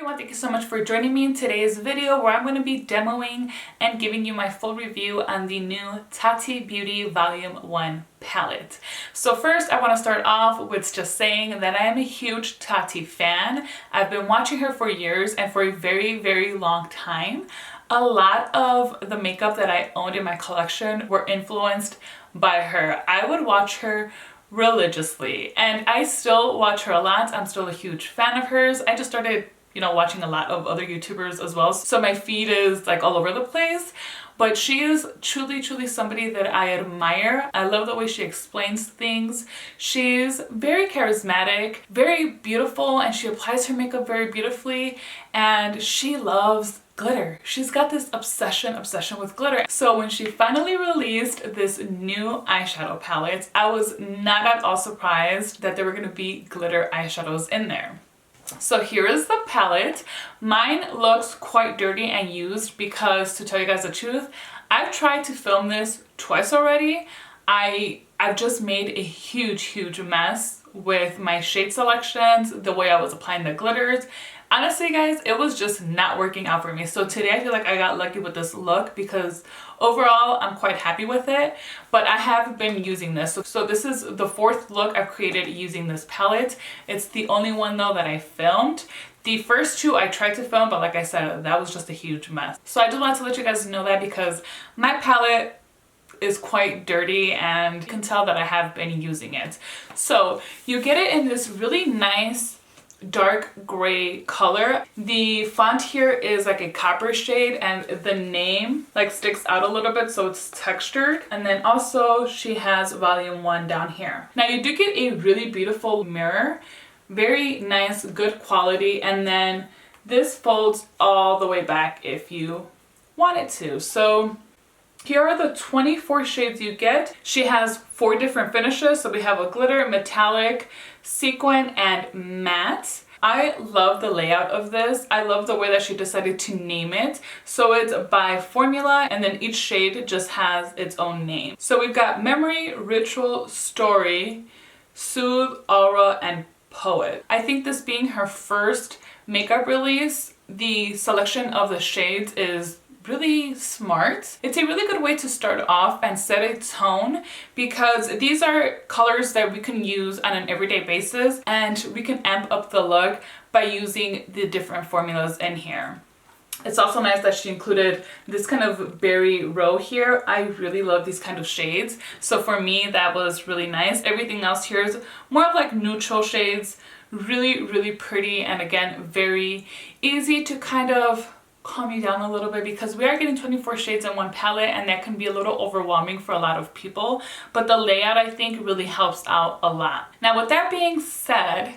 everyone, thank you so much for joining me in today's video where I'm going to be demoing and giving you my full review on the new Tati Beauty Volume 1 palette. So first I want to start off with just saying that I am a huge Tati fan. I've been watching her for years and for a very long time. A lot of the makeup that I owned in my collection were influenced by her. I would watch her religiously and I still watch her a lot. I'm still a huge fan of hers. I just started, watching a lot of other YouTubers as well, so my feed is like all over the place, but she is truly somebody that I admire. I love the way she explains things. She's very charismatic, very beautiful, and she applies her makeup very beautifully, and she loves glitter. She's got this obsession with glitter. So when she finally released this new eyeshadow palette, I was not at all surprised that there were going to be glitter eyeshadows in there. So here is the palette. Mine looks quite dirty and used because, to tell you guys the truth, I've tried to film this twice already. I've just made a huge mess with my shade selections, the way I was applying the glitters. Honestly guys, it was just not working out for me. So today I feel like I got lucky with this look because overall I'm quite happy with it, but I have been using this. So this is the fourth look I've created using this palette. It's the only one though that I filmed. The first two I tried to film, but like I said, that was just a huge mess. So I just wanted to let you guys know that because my palette is quite dirty and you can tell that I have been using it. So you get it in this really nice dark gray color. The font here is like a copper shade and the name like sticks out a little bit, so it's textured. And then also she has volume 1 down here. Now you do get a really beautiful mirror, very nice, good quality, and then this folds all the way back if you want it to. So here are the 24 shades you get. She has 4 different finishes. So we have a glitter, metallic, sequin, and matte. I love the layout of this. I love the way that she decided to name it. So it's by formula and then each shade just has its own name. So we've got Memory, Ritual, Story, Soothe, Aura, and Poet. I think this being her first makeup release, the selection of the shades is really smart. It's a really good way to start off and set a tone because these are colors that we can use on an everyday basis and we can amp up the look by using the different formulas in here. It's also nice that she included this kind of berry row here. I really love these kind of shades. So for me, that was really nice. Everything else here is more of like neutral shades, really pretty, and again, very easy to kind of calm you down a little bit because we are getting 24 shades in one palette and that can be a little overwhelming for a lot of people, but the layout I think really helps out a lot. Now with that being said,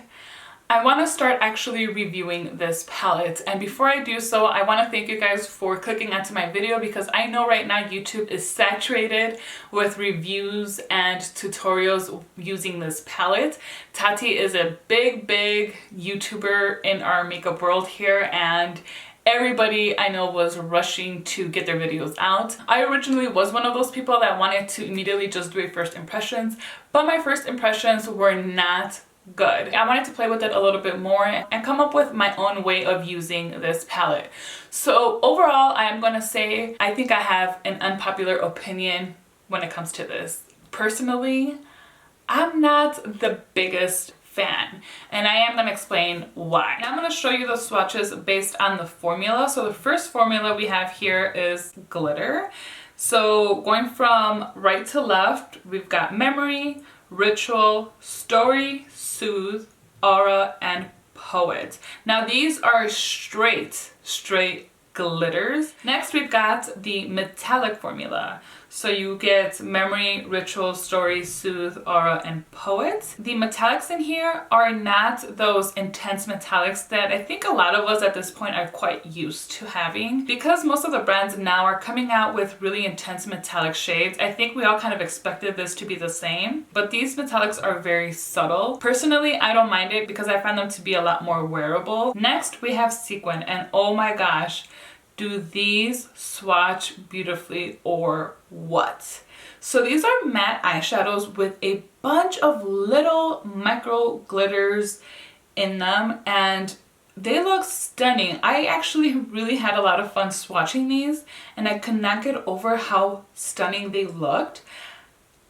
I want to start actually reviewing this palette, and before I do so I want to thank you guys for clicking onto my video because I know right now YouTube is saturated with reviews and tutorials using this palette. Tati is a big YouTuber in our makeup world here and everybody I know was rushing to get their videos out. I originally was one of those people that wanted to immediately just do a first impressions, but my first impressions were not good. I wanted to play with it a little bit more and come up with my own way of using this palette. So overall, I am going to say I think I have an unpopular opinion when it comes to this. Personally, I'm not the biggest fan, and I am going to explain why. Now I'm going to show you the swatches based on the formula. So the first formula we have here is glitter. So going from right to left, we've got Memory, Ritual, Story, Soothe, Aura, and Poet. Now these are straight glitters. Next we've got the metallic formula. So you get Memory, Ritual, Story, Soothe, Aura, and Poet. The metallics in here are not those intense metallics that I think a lot of us at this point are quite used to having. Because most of the brands now are coming out with really intense metallic shades, I think we all kind of expected this to be the same. But these metallics are very subtle. Personally, I don't mind it because I find them to be a lot more wearable. Next, we have Sequin, and oh my gosh, do these swatch beautifully or what? So these are matte eyeshadows with a bunch of little micro glitters in them, and They look stunning. I actually really had a lot of fun swatching these, and I could not get over how stunning they looked.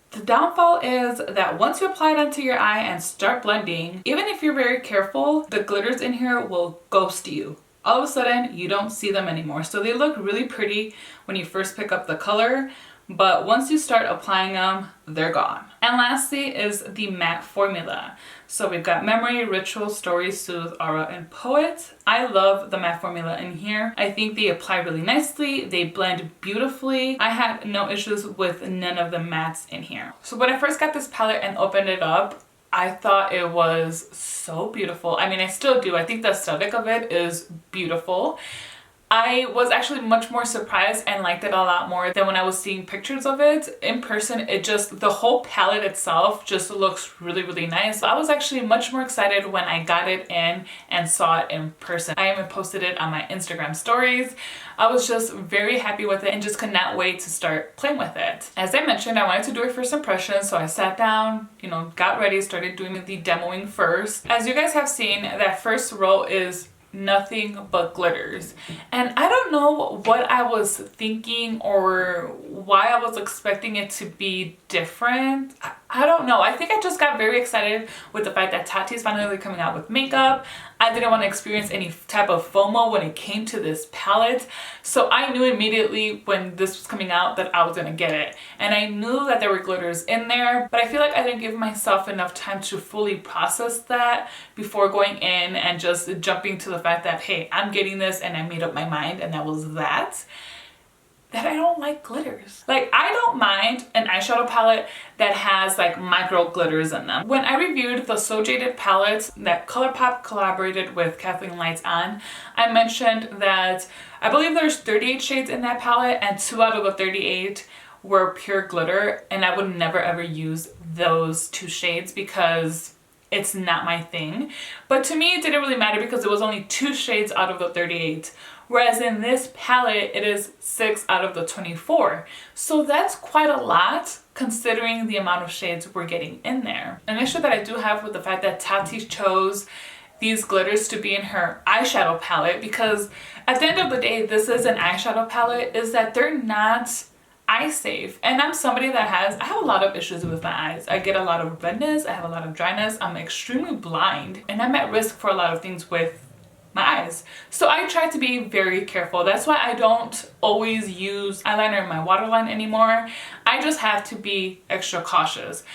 The downfall is that once you apply it onto your eye and start blending, even if you're very careful, the glitters in here will ghost you. All of a sudden, you don't see them anymore. So they look really pretty when you first pick up the color, but once you start applying them, they're gone. And lastly is the matte formula. So we've got Memory, Ritual, Story, Soothe, Aura, and Poet. I love the matte formula in here. I think they apply really nicely. They blend beautifully. I had no issues with none of the mattes in here. So when I first got this palette and opened it up, I thought it was so beautiful. I mean, I still do. I think the aesthetic of it is beautiful. I was actually much more surprised and liked it a lot more than when I was seeing pictures of it. In person, the whole palette itself just looks really, really nice. So I was actually much more excited when I got it in and saw it in person. I even posted it on my Instagram stories. I was just very happy with it and just could not wait to start playing with it. As I mentioned, I wanted to do a first impression, so I sat down, got ready, started doing the demoing first. As you guys have seen, that first row is nothing but glitters, and I don't know what I was thinking or why I was expecting it to be different. I don't know. I think I just got very excited with the fact that Tati is finally coming out with makeup. I didn't want to experience any type of FOMO when it came to this palette, so I knew immediately when this was coming out that I was gonna get it, and I knew that there were glitters in there, but I feel like I didn't give myself enough time to fully process that before going in and just jumping to the fact that, hey, I'm getting this, and I made up my mind, and that was that I don't like glitters. Like, I don't mind an eyeshadow palette that has like micro glitters in them. When I reviewed the So Jaded palette that ColourPop collaborated with Kathleen Lights on, I mentioned that I believe there's 38 shades in that palette, and 2 out of the 38 were pure glitter, and I would never ever use those 2 shades because it's not my thing. But to me, it didn't really matter because it was only 2 shades out of the 38. Whereas in this palette, it is 6 out of the 24. So that's quite a lot considering the amount of shades we're getting in there. An issue that I do have with the fact that Tati chose these glitters to be in her eyeshadow palette, because at the end of the day, this is an eyeshadow palette, is that they're not eye safe. And I'm somebody that I have a lot of issues with my eyes. I get a lot of redness, I have a lot of dryness, I'm extremely blind, and I'm at risk for a lot of things with my eyes. So I try to be very careful. That's why I don't always use eyeliner in my waterline anymore. I just have to be extra cautious.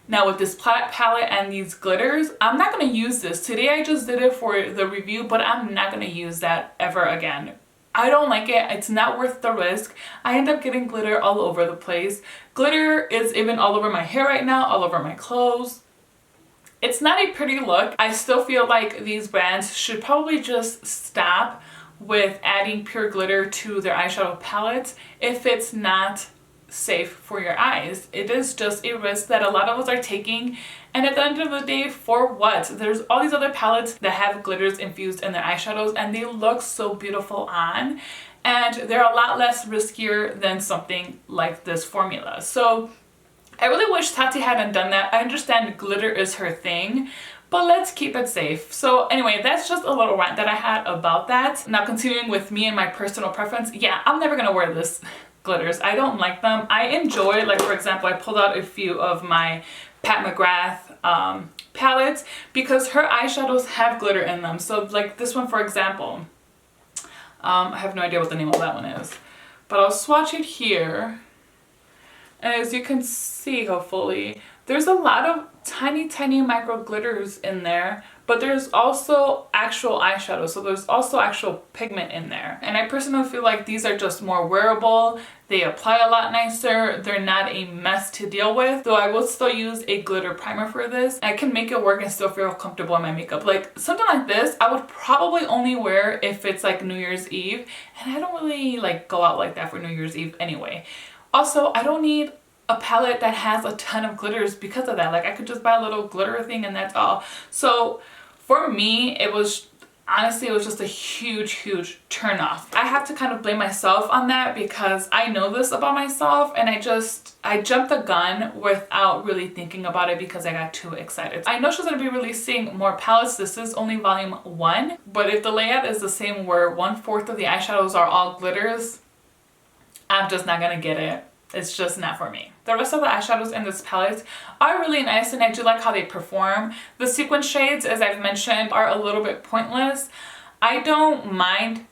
Now with this palette and these glitters, I'm not going to use this. Today I just did it for the review, but I'm not going to use that ever again. I don't like it. It's not worth the risk. I end up getting glitter all over the place. Glitter is even all over my hair right now, all over my clothes. It's not a pretty look. I still feel like these brands should probably just stop with adding pure glitter to their eyeshadow palettes if it's not safe for your eyes. It is just a risk that a lot of us are taking, and at the end of the day, for what? There's all these other palettes that have glitters infused in their eyeshadows, and they look so beautiful on, and they're a lot less riskier than something like this formula. So I really wish Tati hadn't done that. I understand glitter is her thing, but let's keep it safe. So anyway, that's just a little rant that I had about that. Now continuing with me and my personal preference, yeah, I'm never gonna wear this glitters. I don't like them. I enjoy, like for example, I pulled out a few of my Pat McGrath palettes because her eyeshadows have glitter in them. So like this one, for example, I have no idea what the name of that one is, but I'll swatch it here. And as you can see, hopefully, there's a lot of tiny micro glitters in there, but there's also actual eyeshadow, so there's also actual pigment in there. And I personally feel like these are just more wearable, they apply a lot nicer, they're not a mess to deal with, though I will still use a glitter primer for this. I can make it work and still feel comfortable in my makeup. Like something like this, I would probably only wear if it's like New Year's Eve, and I don't really like go out like that for New Year's Eve anyway. Also, I don't need a palette that has a ton of glitters because of that. Like I could just buy a little glitter thing and that's all. So for me, honestly, it was just a huge turn off. I have to kind of blame myself on that because I know this about myself, and I jumped the gun without really thinking about it because I got too excited. I know she's going to be releasing more palettes. This is only volume 1, but if the layout is the same where 1/4 of the eyeshadows are all glitters, I'm just not going to get it. It's just not for me. The rest of the eyeshadows in this palette are really nice, and I do like how they perform. The sequin shades, as I've mentioned, are a little bit pointless. I don't mind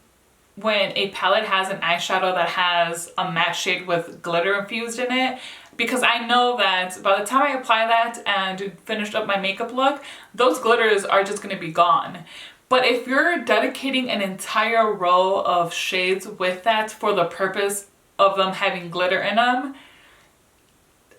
when a palette has an eyeshadow that has a matte shade with glitter infused in it, because I know that by the time I apply that and finish up my makeup look, those glitters are just going to be gone. But if you're dedicating an entire row of shades with that for the purpose of them having glitter in them,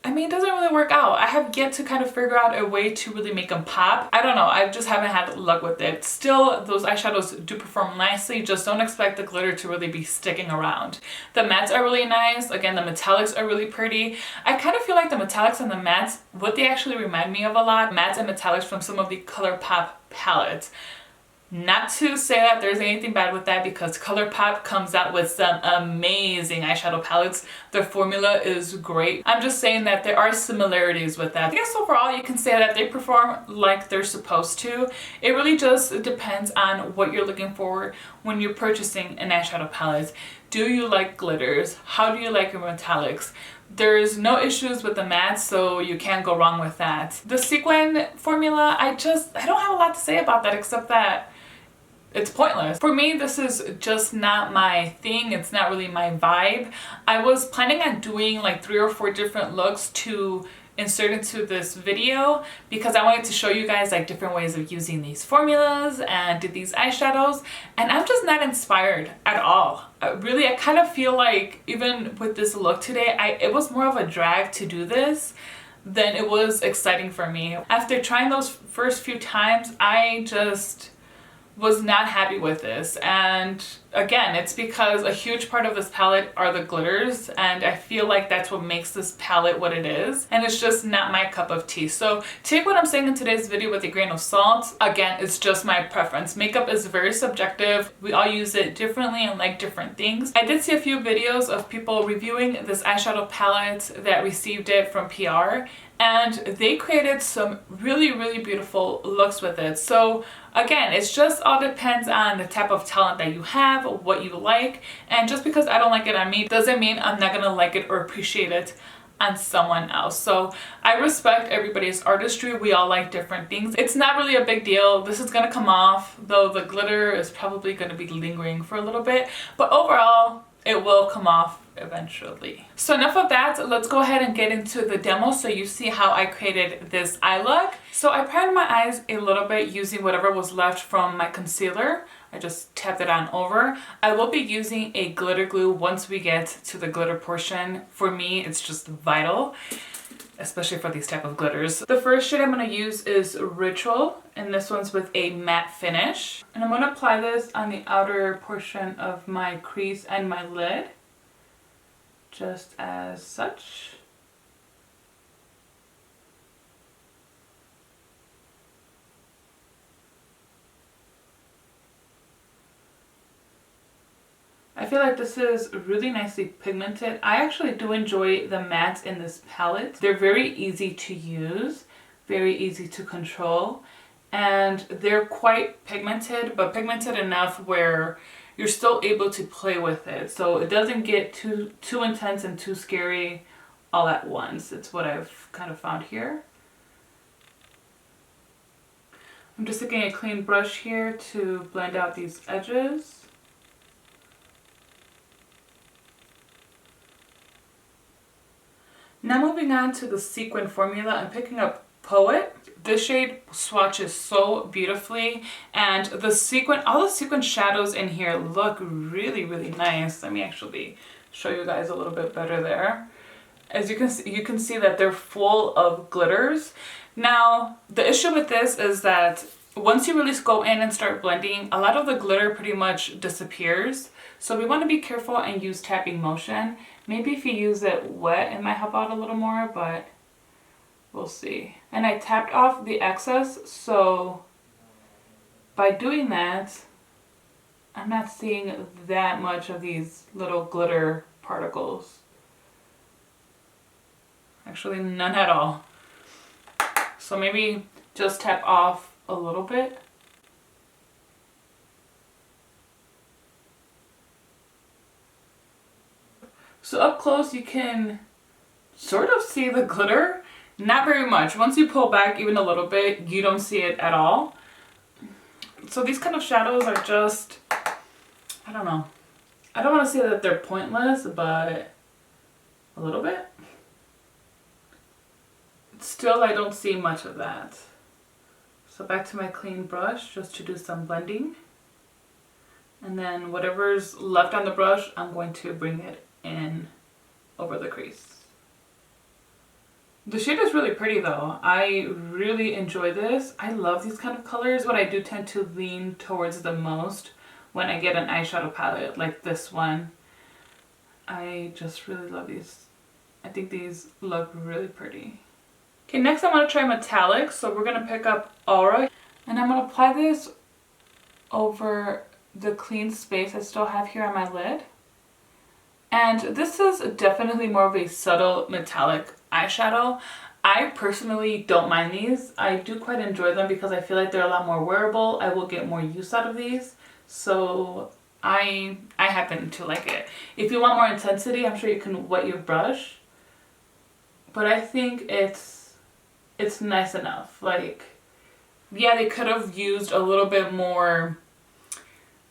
I mean, it doesn't really work out. I have yet to kind of figure out a way to really make them pop. I don't know, I just haven't had luck with it. Still, those eyeshadows do perform nicely, just don't expect the glitter to really be sticking around. The mattes are really nice. Again, the metallics are really pretty. I kind of feel like the metallics and the mattes, what they actually remind me of a lot, mattes and metallics from some of the ColourPop palettes. Not to say that there's anything bad with that, because ColourPop comes out with some amazing eyeshadow palettes. Their formula is great. I'm just saying that there are similarities with that. I guess overall you can say that they perform like they're supposed to. It really just depends on what you're looking for when you're purchasing an eyeshadow palette. Do you like glitters? How do you like your metallics? There's no issues with the mattes, so you can't go wrong with that. The sequin formula, I don't have a lot to say about that except that it's pointless. For me, this is just not my thing. It's not really my vibe. I was planning on doing like 3 or 4 different looks to insert into this video because I wanted to show you guys like different ways of using these formulas and did these eyeshadows, and I'm just not inspired at all. Really, I kind of feel like even with this look today, it was more of a drag to do this than it was exciting for me. After trying those first few times, I just was not happy with this, and again, it's because a huge part of this palette are the glitters, and I feel like that's what makes this palette what it is, and it's just not my cup of tea. So take what I'm saying in today's video with a grain of salt. Again, it's just my preference. Makeup is very subjective. We all use it differently and like different things. I did see a few videos of people reviewing this eyeshadow palette that received it from PR, and they created some really beautiful looks with it. So again, it's just all depends on the type of talent that you have, what you like, and just because I don't like it on me doesn't mean I'm not gonna like it or appreciate it on someone else. So I respect everybody's artistry. We all like different things. It's not really a big deal. This is gonna come off, though the glitter is probably gonna be lingering for a little bit, but overall it will come off eventually. So enough of that, let's go ahead and get into the demo so you see how I created this eye look. So I primed my eyes a little bit using whatever was left from my concealer. I just tapped it on over. I will be using a glitter glue once we get to the glitter portion. For me, it's just vital, especially for these type of glitters. The first shade I'm going to use is Ritual, and this one's with a matte finish. And I'm going to apply this on the outer portion of my crease and my lid, just as such. I feel like this is really nicely pigmented. I actually do enjoy the mattes in this palette. They're very easy to use, very easy to control, and they're quite pigmented, but pigmented enough where you're still able to play with it. So it doesn't get too intense and too scary all at once. It's what I've kind of found here. I'm just taking a clean brush here to blend out these edges. Now moving on to the sequin formula, I'm picking up Poet. This shade swatches so beautifully, and the sequin, all the sequin shadows in here look really nice. Let me actually show you guys a little bit better there. As you can see that they're full of glitters. Now, the issue with this is that once you really go in and start blending, a lot of the glitter pretty much disappears. So we want to be careful and use tapping motion. Maybe if you use it wet, it might help out a little more, but we'll see. And I tapped off the excess, so by doing that, I'm not seeing that much of these little glitter particles. Actually, none at all. So maybe just tap off a little bit. So up close you can sort of see the glitter. Not very much. Once you pull back even a little bit, you don't see it at all. So these kind of shadows are just, I don't know. I don't want to say that they're pointless, but a little bit. Still, I don't see much of that. So back to my clean brush just to do some blending. And then whatever's left on the brush, I'm going to bring it in over the crease. The shade is really pretty though. I really enjoy this. I love these kind of colors. What I do tend to lean towards the most when I get an eyeshadow palette like this one. I just really love these. I think these look really pretty. Okay, next I want to try metallic. So we're going to pick up Aura. And I'm going to apply this over the clean space I still have here on my lid. And this is definitely more of a subtle metallic eyeshadow. I personally don't mind these. I do quite enjoy them because I feel like they're a lot more wearable. I will get more use out of these. So I happen to like it. If you want more intensity, I'm sure you can wet your brush. But I think it's nice enough. Like, yeah, they could have used a little bit more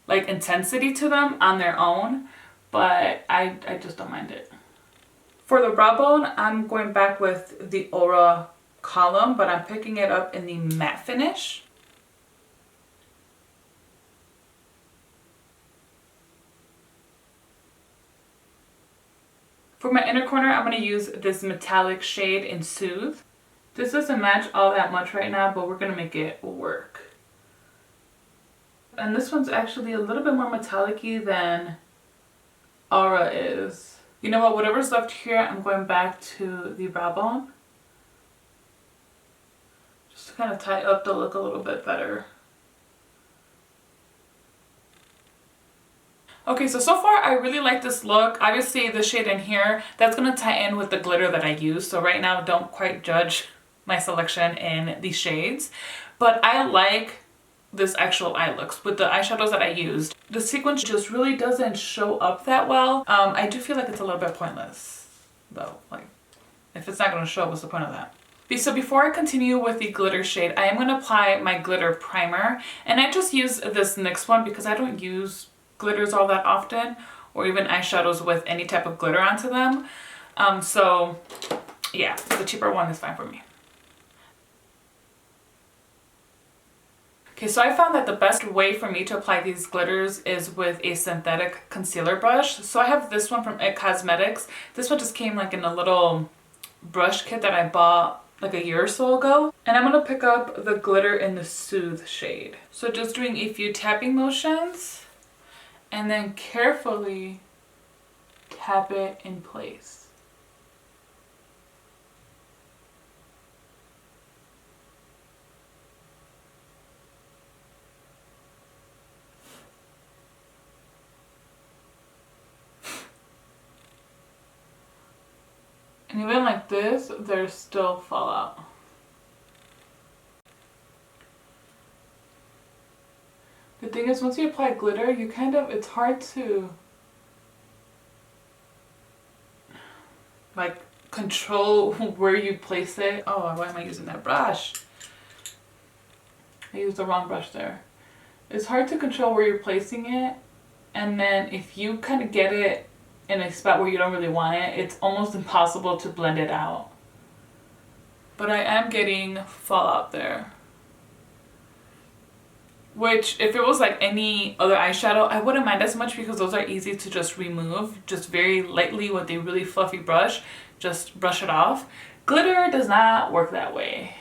like intensity to them on their own, but I just don't mind it. For the brow bone, I'm going back with the Aura column, but I'm picking it up in the matte finish. For my inner corner, I'm going to use this metallic shade in Soothe. This doesn't match all that much right now, but we're going to make it work. And this one's actually a little bit more metallic-y than Aura is. You know what, whatever's left here, I'm going back to the brow bone. Just to kind of tie up the look a little bit better. Okay, so far I really like this look. Obviously the shade in here, that's going to tie in with the glitter that I use. So right now, don't quite judge my selection in these shades. But I like this actual eye looks with the eyeshadows that I used. The sequence just really doesn't show up that well. I do feel like it's a little bit pointless though. Like, if it's not going to show, what's the point of that? So before I continue with the glitter shade, I am going to apply my glitter primer. And I just use this NYX one because I don't use glitters all that often, or even eyeshadows with any type of glitter onto them. So yeah, the cheaper one is fine for me. Okay, so I found that the best way for me to apply these glitters is with a synthetic concealer brush. So I have this one from IT Cosmetics. This one just came like in a little brush kit that I bought like a year or so ago. And I'm going to pick up the glitter in the Soothe shade. So just doing a few tapping motions and then carefully tap it in place. And even like this, there's still fallout. The thing is, once you apply glitter, you kind of, it's hard to like control where you place it. Oh, why am I using that brush? I used the wrong brush there. It's hard to control where you're placing it. And then if you kind of get it in a spot where you don't really want it, it's almost impossible to blend it out. But I am getting fallout there. Which, if it was like any other eyeshadow, I wouldn't mind as much because those are easy to just remove. Just very lightly with a really fluffy brush. Just brush it off. Glitter does not work that way.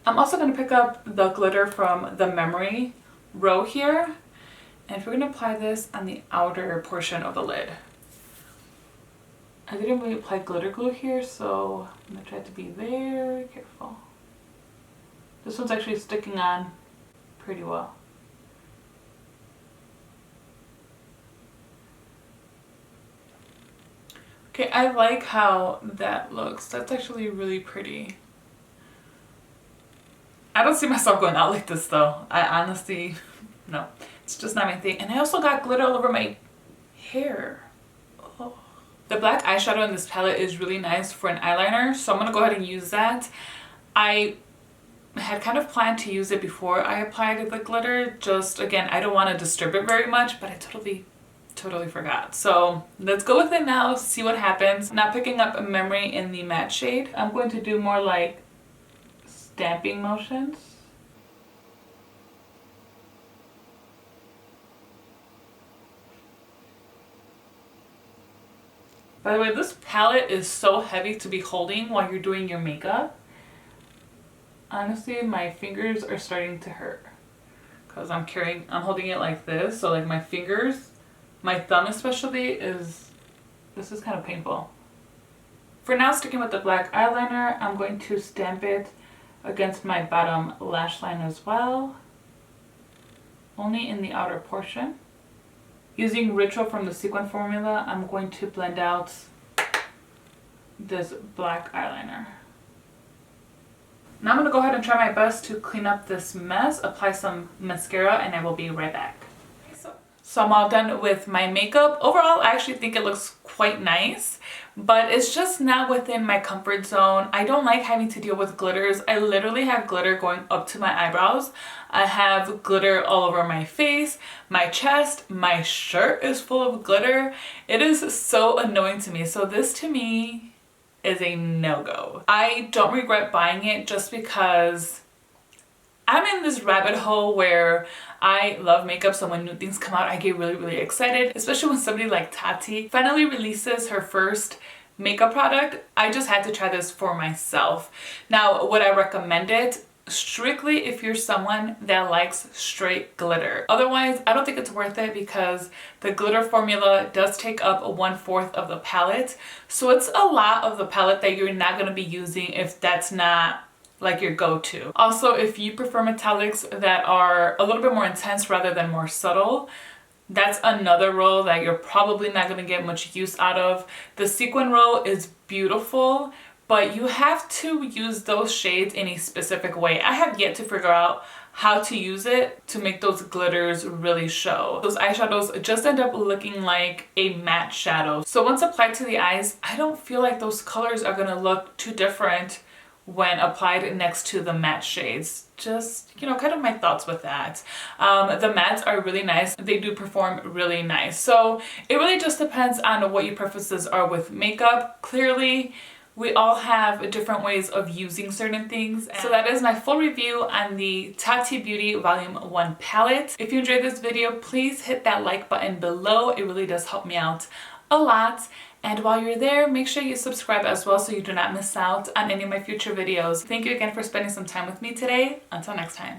I'm also going to pick up the glitter from the Memory row here. And we're going to apply this on the outer portion of the lid. I didn't really apply glitter glue here, so I'm going to try to be very careful. This one's actually sticking on pretty well. Okay, I like how that looks. That's actually really pretty. I don't see myself going out like this though. I honestly, no. It's just not my thing. And I also got glitter all over my hair. Oh. The black eyeshadow in this palette is really nice for an eyeliner, so I'm going to go ahead and use that. I had kind of planned to use it before I applied the glitter. Just, again, I don't want to disturb it very much, but I totally forgot. So let's go with it now, see what happens. Not picking up a memory in the matte shade. I'm going to do more like stamping motions. By the way, this palette is so heavy to be holding while you're doing your makeup. Honestly, my fingers are starting to hurt because I'm holding it like this. So like my fingers, my thumb especially, this is kind of painful. For now, sticking with the black eyeliner, I'm going to stamp it against my bottom lash line as well, only in the outer portion. Using Ritual from the Sequin formula, I'm going to blend out this black eyeliner. Now I'm going to go ahead and try my best to clean up this mess, apply some mascara, and I will be right back. So I'm all done with my makeup. Overall, I actually think it looks quite nice, but it's just not within my comfort zone. I don't like having to deal with glitters. I literally have glitter going up to my eyebrows. I have glitter all over my face, my chest, my shirt is full of glitter. It is so annoying to me. So this to me is a no-go. I don't regret buying it just because I'm in this rabbit hole where I love makeup, so when new things come out, I get really excited, especially when somebody like Tati finally releases her first makeup product. I just had to try this for myself. Now, would I recommend it? Strictly if you're someone that likes straight glitter. Otherwise, I don't think it's worth it because the glitter formula does take up 1/4 of the palette. So it's a lot of the palette that you're not going to be using if that's not like your go-to. Also, if you prefer metallics that are a little bit more intense rather than more subtle, that's another roll that you're probably not going to get much use out of. The sequin roll is beautiful, but you have to use those shades in a specific way. I have yet to figure out how to use it to make those glitters really show. Those eyeshadows just end up looking like a matte shadow. So once applied to the eyes, I don't feel like those colors are gonna look too different when applied next to the matte shades. Just, you know, kind of my thoughts with that. The mattes are really nice. They do perform really nice. So it really just depends on what your preferences are with makeup. Clearly, we all have different ways of using certain things. So that is my full review on the Tati Beauty Volume 1 palette. If you enjoyed this video, please hit that like button below. It really does help me out a lot. And while you're there, make sure you subscribe as well so you do not miss out on any of my future videos. Thank you again for spending some time with me today. Until next time.